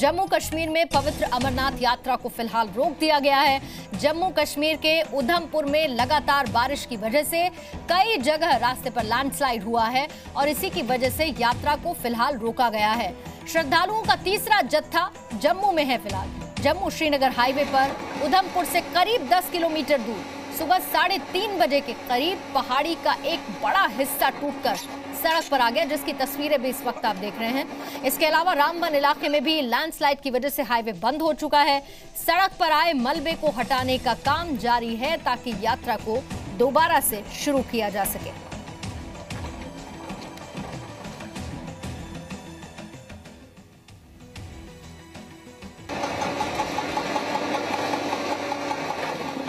जम्मू कश्मीर में पवित्र अमरनाथ यात्रा को फिलहाल रोक दिया गया है। जम्मू कश्मीर के उधमपुर में लगातार बारिश की वजह से कई जगह रास्ते पर लैंडस्लाइड हुआ है और इसी की वजह से यात्रा को फिलहाल रोका गया है। श्रद्धालुओं का तीसरा जत्था जम्मू में है। फिलहाल जम्मू श्रीनगर हाईवे पर उधमपुर से करीब 10 किलोमीटर दूर सुबह 3:30 बजे के करीब पहाड़ी का एक बड़ा हिस्सा टूटकर सड़क पर आ गया, जिसकी तस्वीरें भी इस वक्त आप देख रहे हैं। इसके अलावा रामबन इलाके में भी लैंडस्लाइड की वजह से हाईवे बंद हो चुका है। सड़क पर आए मलबे को हटाने का काम जारी है ताकि यात्रा को दोबारा से शुरू किया जा सके।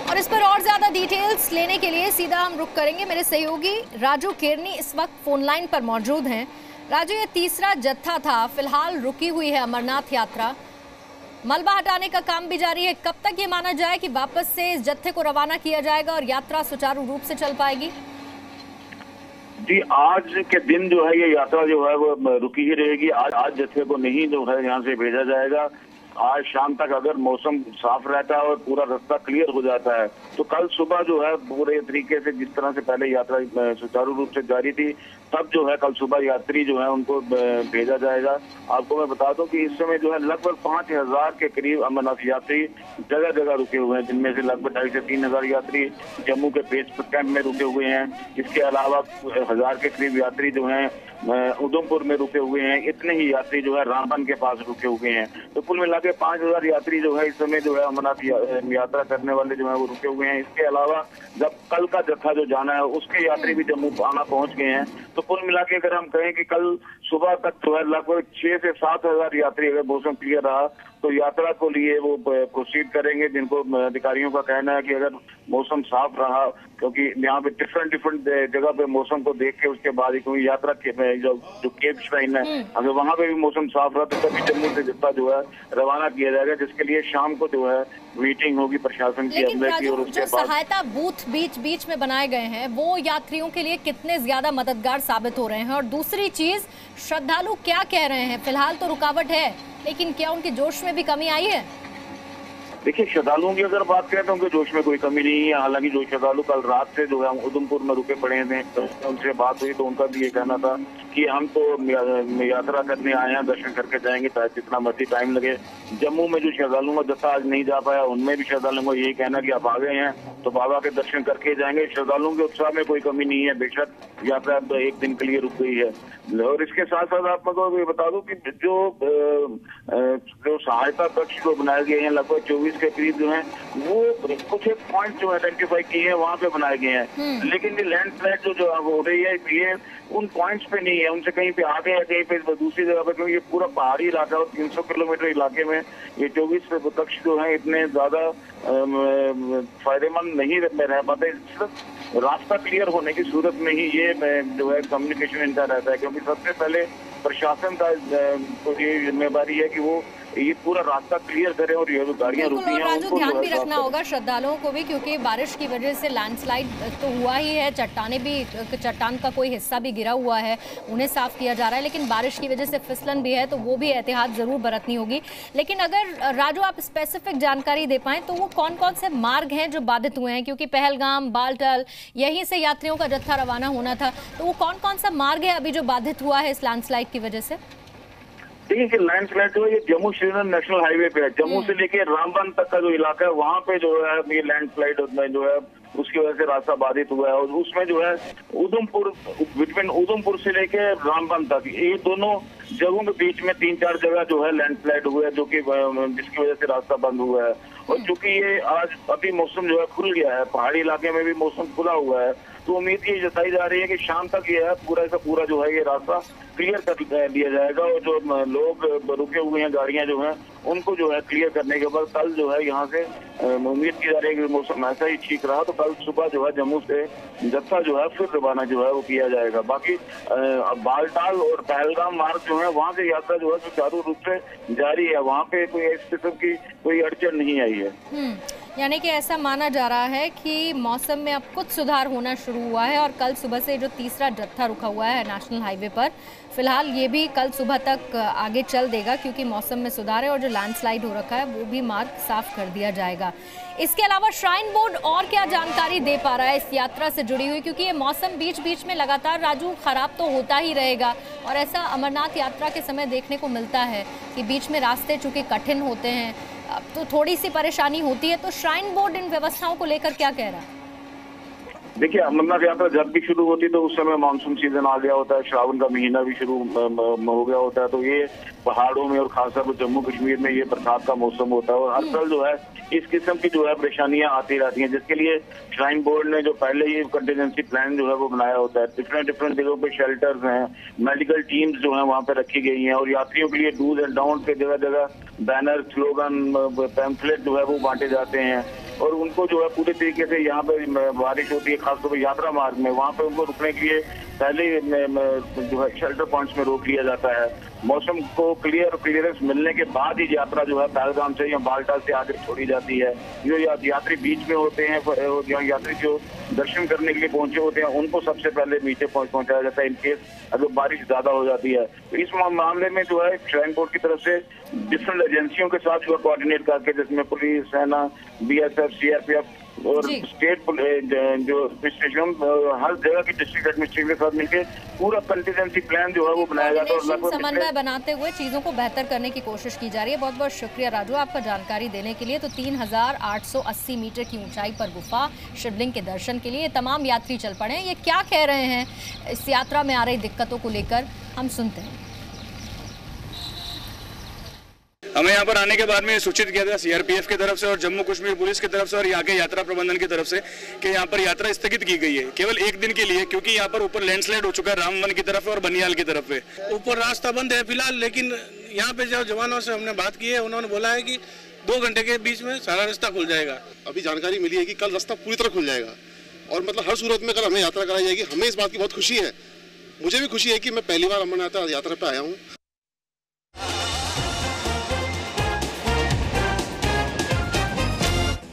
और इस पर और ज्यादा डिटेल्स लेने के लिए सीधा हम रुक करेंगे। मेरे सहयोगी राजू केरनी इस वक्त फोन लाइन पर मौजूद हैं। राजू, ये तीसरा जत्था था, फिलहाल रुकी हुई है अमरनाथ यात्रा, मलबा हटाने का काम भी जारी है। कब तक ये माना जाए कि वापस से इस जत्थे को रवाना किया जाएगा और यात्रा सुचारू रूप से चल पाएगी? जी, आज के दिन जो है ये यात्रा जो है वो रुकी ही रहेगी। आज जत्थे को नहीं जो है यहाँ से भेजा जाएगा। आज शाम तक अगर मौसम साफ रहता है और पूरा रास्ता क्लियर हो जाता है तो कल सुबह जो है पूरे तरीके से जिस तरह से पहले यात्रा सुचारू रूप से जारी थी, तब जो है कल सुबह यात्री जो है उनको भेजा जाएगा। आपको मैं बता दूं कि इस समय जो है लगभग 5000 के करीब अमरनाथ यात्री जगह जगह रुके हुए हैं, जिनमें से लगभग 2500 से 3000 यात्री जम्मू के बेस कैंप में रुके हुए हैं। इसके अलावा 1000 के करीब यात्री जो है उधमपुर में रुके हुए हैं। इतने ही यात्री जो है रामबन के पास रुके हुए हैं। तो कुल मिला के 5000 यात्री जो है इस समय जो है अमरनाथ यात्रा करने वाले जो है वो रुके हुए हैं। इसके अलावा जब कल का जत्था जो जाना है उसके यात्री भी जम्मू आना पहुंच गए हैं। तो कुल मिला के अगर हम कहें कि कल सुबह तक जो है लगभग 6 से 7000 यात्री अगर मौसम क्लियर रहा तो यात्रा को लिए वो प्रोसीड करेंगे। जिनको अधिकारियों का कहना है कि अगर मौसम साफ रहा, क्योंकि यहाँ पे डिफरेंट जगह पे मौसम को देख के उसके बाद क्योंकि यात्रा के जो केप श्राइन है, अगर वहाँ पे भी मौसम साफ रहा तो तभी जम्मू से जत्था जो है रवाना किया जाएगा, जिसके लिए शाम को जो है मीटिंग होगी प्रशासन की अमले की। और उसके बाद सहायता बूथ बीच में बनाए गए हैं वो यात्रियों के लिए कितने ज्यादा मददगार साबित हो रहे हैं? और दूसरी चीज, श्रद्धालु क्या कह रहे हैं? फिलहाल तो रुकावट है, लेकिन क्या उनके जोश में भी कमी आई है? देखिए, श्रद्धालुओं की अगर बात करें तो उनके जोश में कोई कमी नहीं है। हालांकि जो श्रद्धालु कल रात से जो है उधमपुर में रुके पड़े थे, तो उनसे बात हुई तो उनका भी ये कहना था कि हम तो यात्रा करने आए हैं, दर्शन करके जाएंगे चाहे जितना मर्जी टाइम लगे। जम्मू में जो श्रद्धालुओं का जत्था आज नहीं जा पाया, उनमें भी श्रद्धालुओं को यही कहना कि आप आ गए हैं तो बाबा के दर्शन करके जाएंगे। श्रद्धालुओं के उत्साह में कोई कमी नहीं है। बेशक यात्रा तो एक दिन के लिए रुक गई है। और इसके साथ साथ आपको ये बता दूं कि जो सहायता कक्ष जो बनाए गए हैं लगभग 24 के करीब जो है वो कुछ एक पॉइंट जो आइडेंटिफाई किए हैं वहाँ पे बनाए गए हैं। लेकिन ये लैंडस्लाइड जो हो रही है ये उन पॉइंट्स पे नहीं है, उनसे कहीं पे आगे है कहीं पे दूसरी जगह पे, क्योंकि ये पूरा पहाड़ी इलाका और 300 किलोमीटर इलाके में ये 24 कक्ष जो है इतने ज्यादा फायदेमंद नहीं रह पाते। सिर्फ रास्ता क्लियर होने की सूरत में ही ये जो है कम्युनिकेशन इनका रहता है, क्योंकि सबसे पहले प्रशासन का ये जिम्मेदारी है कि वो ये पूरा रास्ता क्लियर करें और ये जो गाड़ियां रुकी हैं उनको ध्यान भी रखना होगा श्रद्धालुओं को भी, क्योंकि बारिश की वजह से लैंडस्लाइड तो हुआ ही है, चट्टान का कोई हिस्सा भी गिरा हुआ है, उन्हें साफ किया जा रहा है, लेकिन बारिश की वजह से फिसलन भी है, तो वो भी एहतियात जरूर बरतनी होगी। लेकिन अगर राजू आप स्पेसिफिक जानकारी दे पाएं तो वो कौन कौन से मार्ग हैं जो बाधित हुए हैं? क्योंकि पहलगाम, बालटाल यहीं से यात्रियों का जत्था रवाना होना था, तो वो कौन कौन सा मार्ग है अभी जो बाधित हुआ है इस लैंडस्लाइड की वजह से? देखिए कि लैंडस्लाइड जो है ये जम्मू श्रीनगर नेशनल हाईवे पे है। जम्मू से लेके रामबन तक का जो इलाका है वहाँ पे जो है ये लैंडस्लाइड जो है उसकी वजह से रास्ता बाधित हुआ है। और उसमें जो है उधमपुर बिटवीन उधमपुर से लेके रामबन तक ये दोनों जगहों के बीच में 3-4 जगह जो है लैंडस्लाइड हुआ है, जो कि जिसकी वजह से रास्ता बंद हुआ है। और चूंकि ये आज अभी मौसम जो है खुल गया है, पहाड़ी इलाके में भी मौसम खुला हुआ है, तो उम्मीद ये जताई जा रही है कि शाम तक ये है पूरा का पूरा जो है ये रास्ता क्लियर कर दिया जाएगा। और जो लोग रुके हुए हैं गाड़ियां जो हैं उनको जो है क्लियर करने के बाद कल जो है यहाँ से उम्मीद की जा रही है कि मौसम ऐसा ही ठीक रहा तो कल सुबह जो है जम्मू से जत्था जो है फिर रवाना जो है वो किया जाएगा। बाकी बालटाल और पहलगाम मार्ग जो है वहाँ से यात्रा जो है सुचारू रूप से जारी है, वहाँ पे कोई इस किस्म की कोई अड़चन नहीं आई है। यानी कि ऐसा माना जा रहा है कि मौसम में अब कुछ सुधार होना शुरू हुआ है और कल सुबह से जो तीसरा जत्था रुका हुआ है नेशनल हाईवे पर, फिलहाल ये भी कल सुबह तक आगे चल देगा क्योंकि मौसम में सुधार है और जो लैंडस्लाइड हो रखा है वो भी मार्ग साफ कर दिया जाएगा। इसके अलावा श्राइन बोर्ड और क्या जानकारी दे पा रहा है इस यात्रा से जुड़ी हुई, क्योंकि ये मौसम बीच बीच में लगातार राजू खराब तो होता ही रहेगा और ऐसा अमरनाथ यात्रा के समय देखने को मिलता है कि बीच में रास्ते चूंकि कठिन होते हैं तो थोड़ी सी परेशानी होती है। तो श्राइन बोर्ड इन व्यवस्थाओं को लेकर क्या कह रहा है? देखिए, अमरनाथ यात्रा जब भी शुरू होती है तो उस समय मानसून सीजन आ गया होता है, श्रावण का महीना भी शुरू हो गया होता है, तो ये पहाड़ों में और खासतौर पर जम्मू कश्मीर में ये बरसात का मौसम होता है और हर साल जो है इस किस्म की जो है परेशानियां आती रहती हैं, जिसके लिए श्राइन बोर्ड ने जो पहले ही कंटीजेंसी प्लान जो है वो बनाया होता है। डिफरेंट जगहों पे शेल्टर्स हैं, मेडिकल टीम्स जो है वहाँ पे रखी गई हैं और यात्रियों के लिए डूज एंड डाउन पे जगह जगह बैनर, स्लोगन, पैम्फलेट जो है वो बांटे जाते हैं और उनको जो है पूरे तरीके से यहाँ पे बारिश होती है खासतौर पर यात्रा मार्ग में, वहाँ पे उनको रुकने के लिए पहले जो है शेल्टर पॉइंट्स में रोक लिया जाता है। मौसम को क्लियरेंस मिलने के बाद ही यात्रा जो है पहलगाम से या बाल्टाल से आगे छोड़ी जाती है। जो यात्री बीच में होते हैं, यात्री जो दर्शन करने के लिए पहुंचे होते हैं उनको सबसे पहले नीचे पहुंचाया जाता है इनकेस अगर बारिश ज्यादा हो जाती है। तो इस मामले में जो है श्राइन बोर्ड की तरफ से डिफरेंट एजेंसियों के साथ जो कोऑर्डिनेट करके, जिसमें पुलिस, सेना, BSF, CRPF और स्टेट जो एडमिनिस्ट्रेशन, हर जगह की डिस्ट्रिक्ट एडमिनिस्ट्रेशन के साथ मिलकर पूरा कंटीजेंसी प्लान जो है वो बनाया जाता है और लगभग समन्वय बनाते हुए चीजों को बेहतर करने की कोशिश की जा रही है। बहुत बहुत शुक्रिया राजू आपका जानकारी देने के लिए। तो 3880 मीटर की ऊंचाई पर गुफा शिवलिंग के दर्शन के लिए तमाम यात्री चल पड़े हैं। ये क्या कह रहे हैं इस यात्रा में आ रही दिक्कतों को लेकर, हम सुनते हैं। हमें यहाँ पर आने के बाद में सूचित किया था CRPF की तरफ से और जम्मू कश्मीर पुलिस की तरफ से और यहाँ के यात्रा प्रबंधन की तरफ से कि यहाँ पर यात्रा स्थगित की गई है केवल एक दिन के लिए, क्योंकि यहाँ पर ऊपर लैंडस्लाइड हो चुका है रामवन की तरफ और बनियाल की तरफ पे। ऊपर रास्ता बंद है फिलहाल, लेकिन यहाँ पे जो जवानों से हमने बात की है उन्होंने बोला है कि 2 घंटे के बीच में सारा रास्ता खुल जाएगा। अभी जानकारी मिली है कि कल रास्ता पूरी तरह खुल जाएगा और मतलब हर सूरत में कल हमें यात्रा कराई जाएगी। हमें इस बात की बहुत खुशी है, मुझे भी खुशी है कि मैं पहली बार अमरनाथ यात्रा पे आया हूँ